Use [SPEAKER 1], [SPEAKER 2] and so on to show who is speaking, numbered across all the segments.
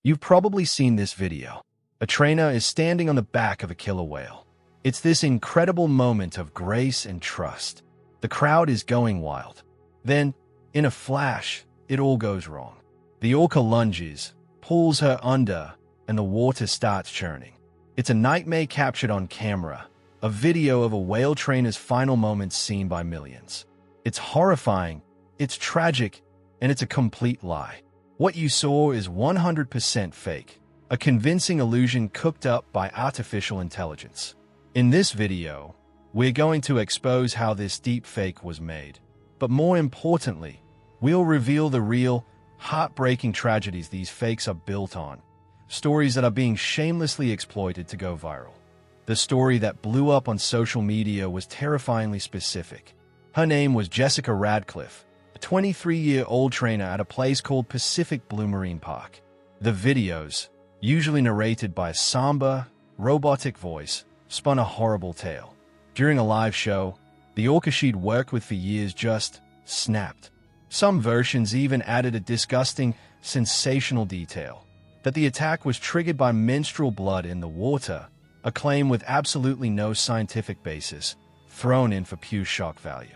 [SPEAKER 1] You've probably seen this video. A trainer is standing on the back of a killer whale. It's this incredible moment of grace and trust. The crowd is going wild. Then, in a flash, it all goes wrong. The orca lunges, pulls her under, and the water starts churning. It's a nightmare captured on camera, a video of a whale trainer's final moments seen by millions. It's horrifying, it's tragic, and it's a complete lie. What you saw is 100% fake, a convincing illusion cooked up by artificial intelligence. In this video, we're going to expose how this deep fake was made. But more importantly, we'll reveal the real, heartbreaking tragedies these fakes are built on. Stories that are being shamelessly exploited to go viral. The story that blew up on social media was terrifyingly specific. Her name was Jessica Radcliffe, a 23-year-old trainer at a place called Pacific Blue Marine Park. The videos, usually narrated by a somber, robotic voice, spun a horrible tale. During a live show, the orca she'd worked with for years just snapped. Some versions even added a disgusting, sensational detail that the attack was triggered by menstrual blood in the water, a claim with absolutely no scientific basis, thrown in for pure shock value.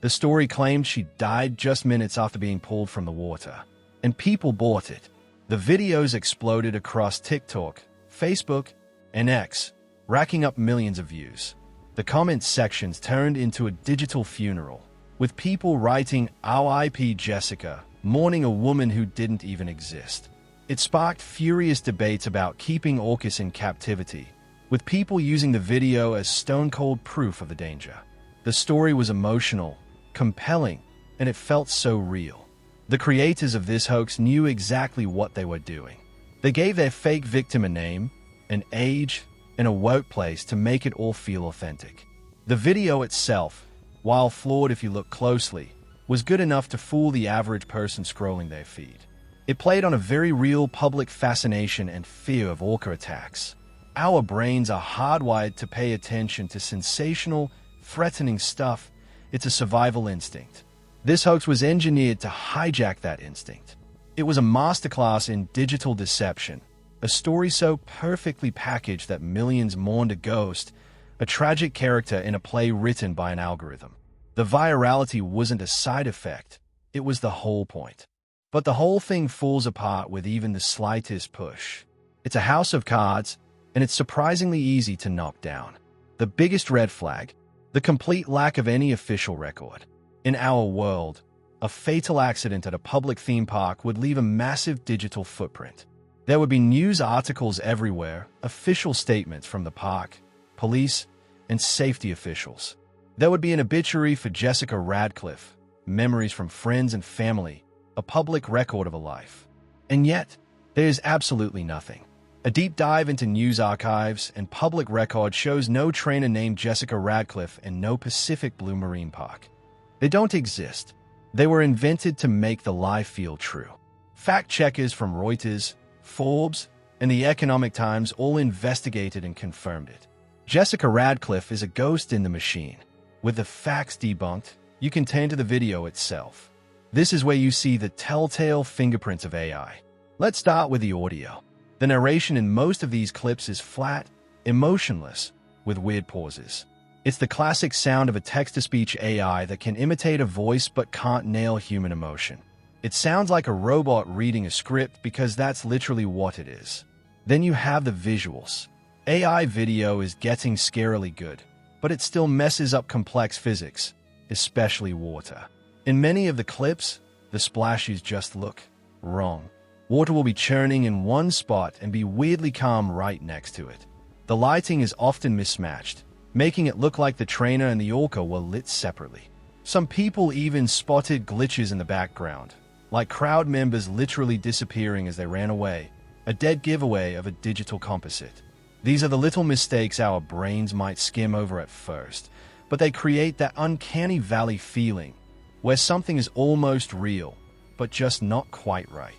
[SPEAKER 1] The story claimed she died just minutes after being pulled from the water, and people bought it. The videos exploded across TikTok, Facebook, and X, racking up millions of views. The comment sections turned into a digital funeral, with people writing "R.I.P. Jessica," mourning a woman who didn't even exist. It sparked furious debates about keeping orcas in captivity, with people using the video as stone-cold proof of the danger. The story was emotional, compelling, and it felt so real. The creators of this hoax knew exactly what they were doing. They gave their fake victim a name, an age, and a workplace to make it all feel authentic. The video itself, while flawed if you look closely, was good enough to fool the average person scrolling their feed. It played on a very real public fascination and fear of orca attacks. Our brains are hardwired to pay attention to sensational, threatening stuff. It's a survival instinct. This hoax was engineered to hijack that instinct. It was a masterclass in digital deception, a story so perfectly packaged that millions mourned a ghost, a tragic character in a play written by an algorithm. The virality wasn't a side effect, it was the whole point. But the whole thing falls apart with even the slightest push. It's a house of cards, and it's surprisingly easy to knock down. The biggest red flag: the complete lack of any official record. In our world, a fatal accident at a public theme park would leave a massive digital footprint. There would be news articles everywhere, official statements from the park, police, and safety officials. There would be an obituary for Jessica Radcliffe, memories from friends and family, a public record of a life. And yet, there is absolutely nothing. A deep dive into news archives and public record shows no trainer named Jessica Radcliffe and no Pacific Blue Marine Park. They don't exist. They were invented to make the lie feel true. Fact checkers from Reuters, Forbes, and the Economic Times all investigated and confirmed it. Jessica Radcliffe is a ghost in the machine. With the facts debunked, you can turn to the video itself. This is where you see the telltale fingerprints of AI. Let's start with the audio. The narration in most of these clips is flat, emotionless, with weird pauses. It's the classic sound of a text-to-speech AI that can imitate a voice but can't nail human emotion. It sounds like a robot reading a script because that's literally what it is. Then you have the visuals. AI video is getting scarily good, but it still messes up complex physics, especially water. In many of the clips, the splashes just look wrong. Water will be churning in one spot and be weirdly calm right next to it. The lighting is often mismatched, making it look like the trainer and the orca were lit separately. Some people even spotted glitches in the background, like crowd members literally disappearing as they ran away, a dead giveaway of a digital composite. These are the little mistakes our brains might skim over at first, but they create that uncanny valley feeling, where something is almost real, but just not quite right.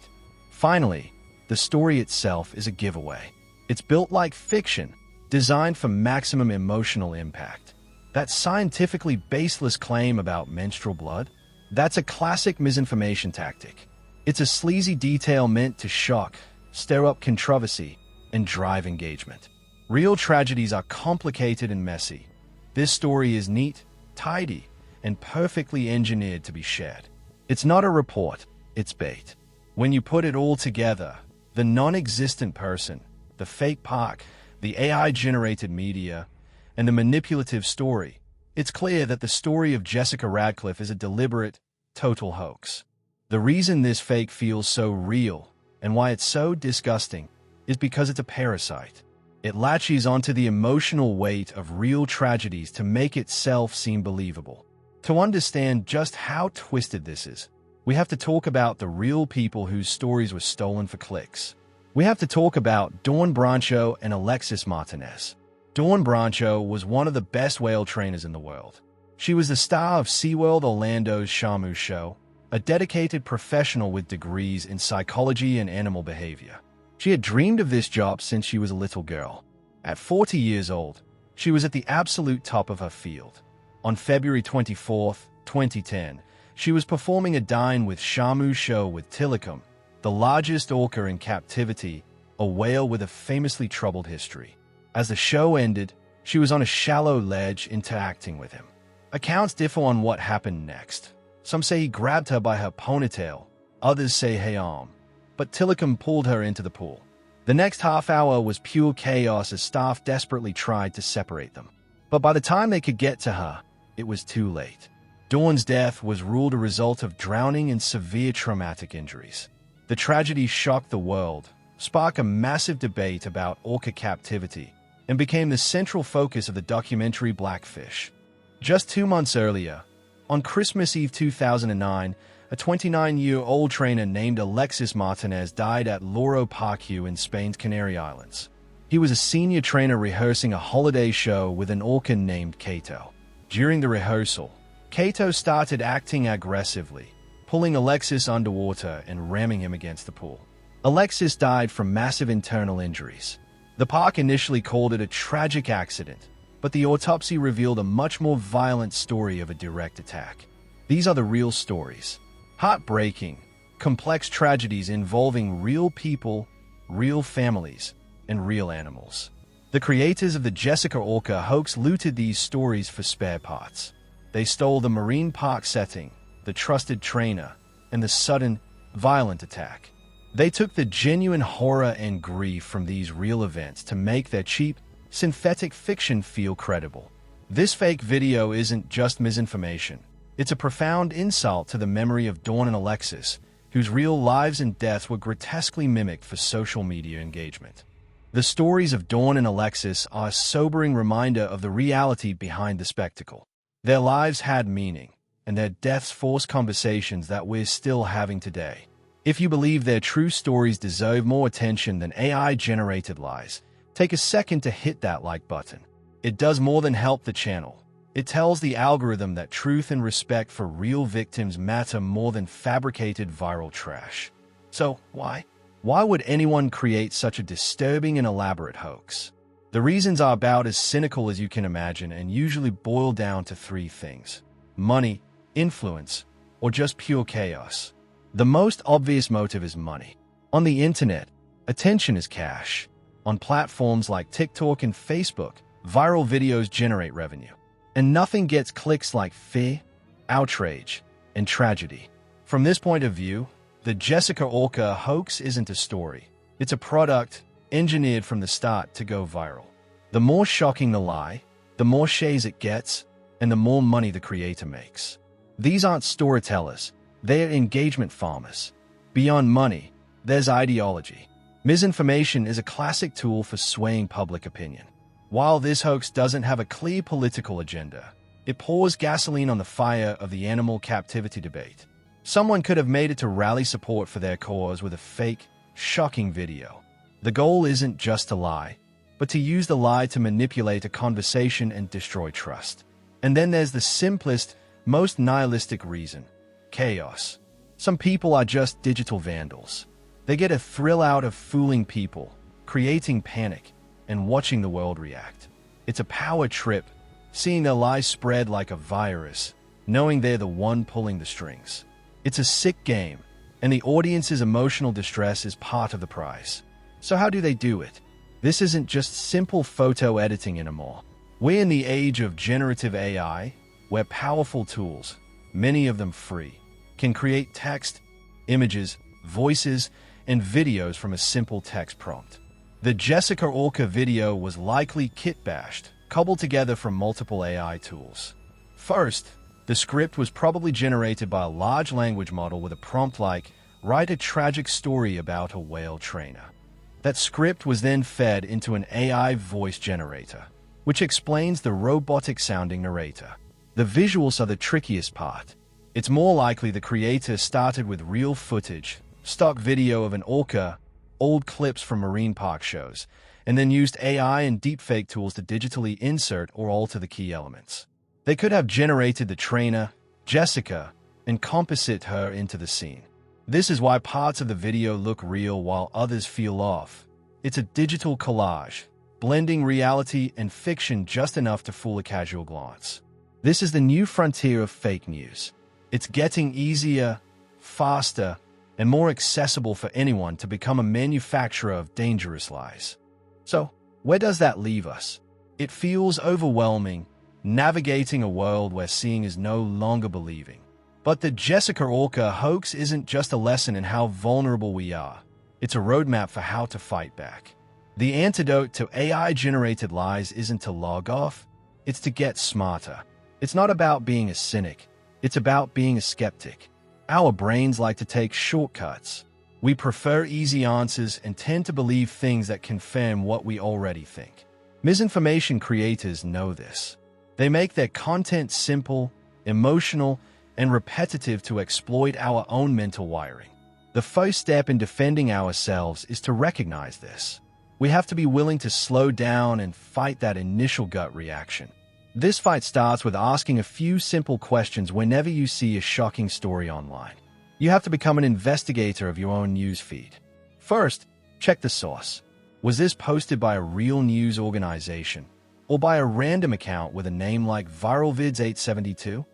[SPEAKER 1] Finally, the story itself is a giveaway. It's built like fiction, designed for maximum emotional impact. That scientifically baseless claim about menstrual blood? That's a classic misinformation tactic. It's a sleazy detail meant to shock, stir up controversy, and drive engagement. Real tragedies are complicated and messy. This story is neat, tidy, and perfectly engineered to be shared. It's not a report, it's bait. When you put it all together, the non-existent person, the fake park, the AI-generated media, and the manipulative story, it's clear that the story of Jessica Radcliffe is a deliberate, total hoax. The reason this fake feels so real, and why it's so disgusting, is because it's a parasite. It latches onto the emotional weight of real tragedies to make itself seem believable. To understand just how twisted this is, we have to talk about the real people whose stories were stolen for clicks. We have to talk about Dawn Brancho and Alexis Martinez. Dawn Brancho was one of the best whale trainers in the world. She was the star of SeaWorld Orlando's Shamu show, a dedicated professional with degrees in psychology and animal behavior. She had dreamed of this job since she was a little girl. At 40 years old, she was at the absolute top of her field. On February 24, 2010, she was performing a Dine with Shamu show with Tilikum, the largest orca in captivity, a whale with a famously troubled history. As the show ended, she was on a shallow ledge interacting with him. Accounts differ on what happened next. Some say he grabbed her by her ponytail, others say hey arm, but Tilikum pulled her into the pool. The next half hour was pure chaos as staff desperately tried to separate them. But by the time they could get to her, it was too late. Dawn's death was ruled a result of drowning and severe traumatic injuries. The tragedy shocked the world, sparked a massive debate about orca captivity, and became the central focus of the documentary Blackfish. Just 2 months earlier, on Christmas Eve 2009, a 29-year-old trainer named Alexis Martinez died at Loro Parque in Spain's Canary Islands. He was a senior trainer rehearsing a holiday show with an orca named Kato. During the rehearsal, Kato started acting aggressively, pulling Alexis underwater and ramming him against the pool. Alexis died from massive internal injuries. The park initially called it a tragic accident, but the autopsy revealed a much more violent story of a direct attack. These are the real stories. Heartbreaking, complex tragedies involving real people, real families, and real animals. The creators of the Jessica Orca hoax looted these stories for spare parts. They stole the marine park setting, the trusted trainer, and the sudden, violent attack. They took the genuine horror and grief from these real events to make their cheap, synthetic fiction feel credible. This fake video isn't just misinformation. It's a profound insult to the memory of Dawn and Alexis, whose real lives and deaths were grotesquely mimicked for social media engagement. The stories of Dawn and Alexis are a sobering reminder of the reality behind the spectacle. Their lives had meaning, and their deaths forced conversations that we're still having today. If you believe their true stories deserve more attention than AI-generated lies, take a second to hit that like button. It does more than help the channel. It tells the algorithm that truth and respect for real victims matter more than fabricated viral trash. So, why? Why would anyone create such a disturbing and elaborate hoax? The reasons are about as cynical as you can imagine and usually boil down to 3 things: money, influence, or just pure chaos. The most obvious motive is money. On the internet, attention is cash. On platforms like TikTok and Facebook, viral videos generate revenue. And nothing gets clicks like fear, outrage, and tragedy. From this point of view, the Jessica Orca hoax isn't a story. It's a product engineered from the start to go viral. The more shocking the lie, the more shares it gets, and the more money the creator makes. These aren't storytellers, they're engagement farmers. Beyond money, there's ideology. Misinformation is a classic tool for swaying public opinion. While this hoax doesn't have a clear political agenda, it pours gasoline on the fire of the animal captivity debate. Someone could have made it to rally support for their cause with a fake, shocking video. The goal isn't just to lie, but to use the lie to manipulate a conversation and destroy trust. And then there's the simplest, most nihilistic reason: chaos. Some people are just digital vandals. They get a thrill out of fooling people, creating panic, and watching the world react. It's a power trip, seeing their lies spread like a virus, knowing they're the one pulling the strings. It's a sick game, and the audience's emotional distress is part of the prize. So how do they do it? This isn't just simple photo editing anymore. We're in the age of generative AI, where powerful tools, many of them free, can create text, images, voices, and videos from a simple text prompt. The Jessica Orca video was likely kit-bashed, cobbled together from multiple AI tools. First, the script was probably generated by a large language model with a prompt like, "Write a tragic story about a whale trainer." That script was then fed into an AI voice generator, which explains the robotic-sounding narrator. The visuals are the trickiest part. It's more likely the creator started with real footage, stock video of an orca, old clips from marine park shows, and then used AI and deepfake tools to digitally insert or alter the key elements. They could have generated the trainer, Jessica, and composite her into the scene. This is why parts of the video look real while others feel off. It's a digital collage, blending reality and fiction just enough to fool a casual glance. This is the new frontier of fake news. It's getting easier, faster, and more accessible for anyone to become a manufacturer of dangerous lies. So, where does that leave us? It feels overwhelming, navigating a world where seeing is no longer believing. But the Jessica Orca hoax isn't just a lesson in how vulnerable we are. It's a roadmap for how to fight back. The antidote to AI-generated lies isn't to log off, it's to get smarter. It's not about being a cynic, it's about being a skeptic. Our brains like to take shortcuts. We prefer easy answers and tend to believe things that confirm what we already think. Misinformation creators know this. They make their content simple, emotional, and repetitive to exploit our own mental wiring. The first step in defending ourselves is to recognize this. We have to be willing to slow down and fight that initial gut reaction. This fight starts with asking a few simple questions whenever you see a shocking story online. You have to become an investigator of your own news feed. First, check the source. Was this posted by a real news organization or by a random account with a name like ViralVids872?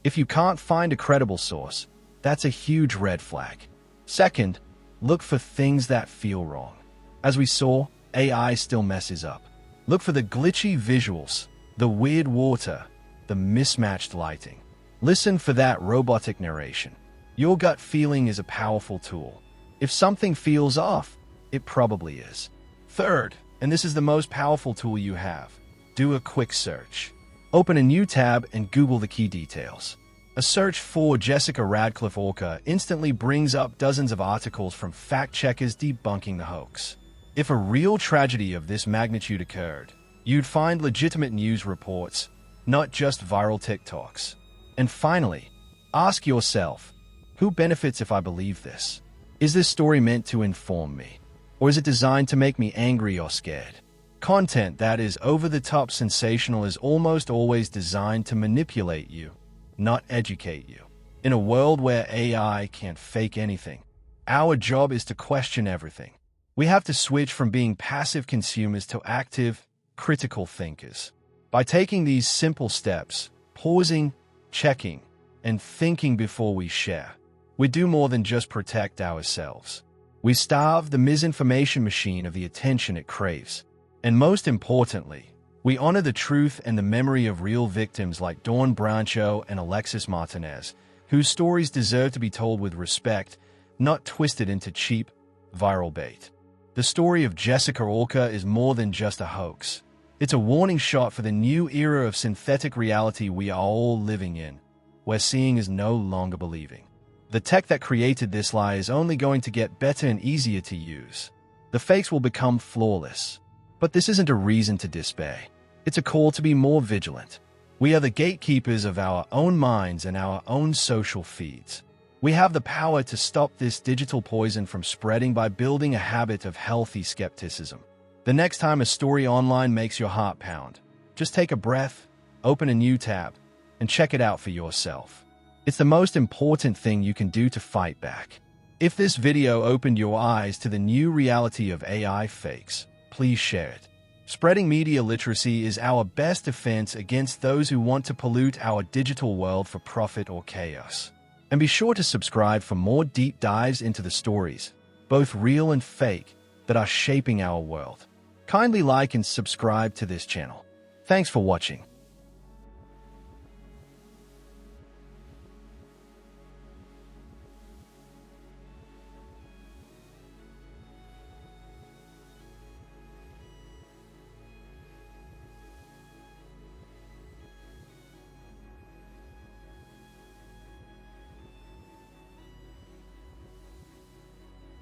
[SPEAKER 1] If you can't find a credible source, that's a huge red flag. Second, look for things that feel wrong. As we saw, AI still messes up. Look for the glitchy visuals, the weird water, the mismatched lighting. Listen for that robotic narration. Your gut feeling is a powerful tool. If something feels off, it probably is. Third, and this is the most powerful tool you have, do a quick search. Open a new tab and Google the key details. A search for Jessica Orca instantly brings up dozens of articles from fact-checkers debunking the hoax. If a real tragedy of this magnitude occurred, you'd find legitimate news reports, not just viral TikToks. And finally, ask yourself, who benefits if I believe this? Is this story meant to inform me? Or is it designed to make me angry or scared? Content that is over-the-top sensational is almost always designed to manipulate you, not educate you. In a world where AI can't fake anything, our job is to question everything. We have to switch from being passive consumers to active, critical thinkers. By taking these simple steps, pausing, checking, and thinking before we share, we do more than just protect ourselves. We starve the misinformation machine of the attention it craves. And most importantly, we honor the truth and the memory of real victims like Dawn Brancho and Alexis Martinez, whose stories deserve to be told with respect, not twisted into cheap, viral bait. The story of Jessica Orca is more than just a hoax. It's a warning shot for the new era of synthetic reality we are all living in, where seeing is no longer believing. The tech that created this lie is only going to get better and easier to use. The fakes will become flawless. But this isn't a reason to despair. It's a call to be more vigilant. We are the gatekeepers of our own minds and our own social feeds. We have the power to stop this digital poison from spreading by building a habit of healthy skepticism. The next time a story online makes your heart pound, just take a breath, open a new tab, and check it out for yourself. It's the most important thing you can do to fight back. If this video opened your eyes to the new reality of AI fakes, please share it. Spreading media literacy is our best defense against those who want to pollute our digital world for profit or chaos. And be sure to subscribe for more deep dives into the stories, both real and fake, that are shaping our world. Kindly like and subscribe to this channel. Thanks for watching.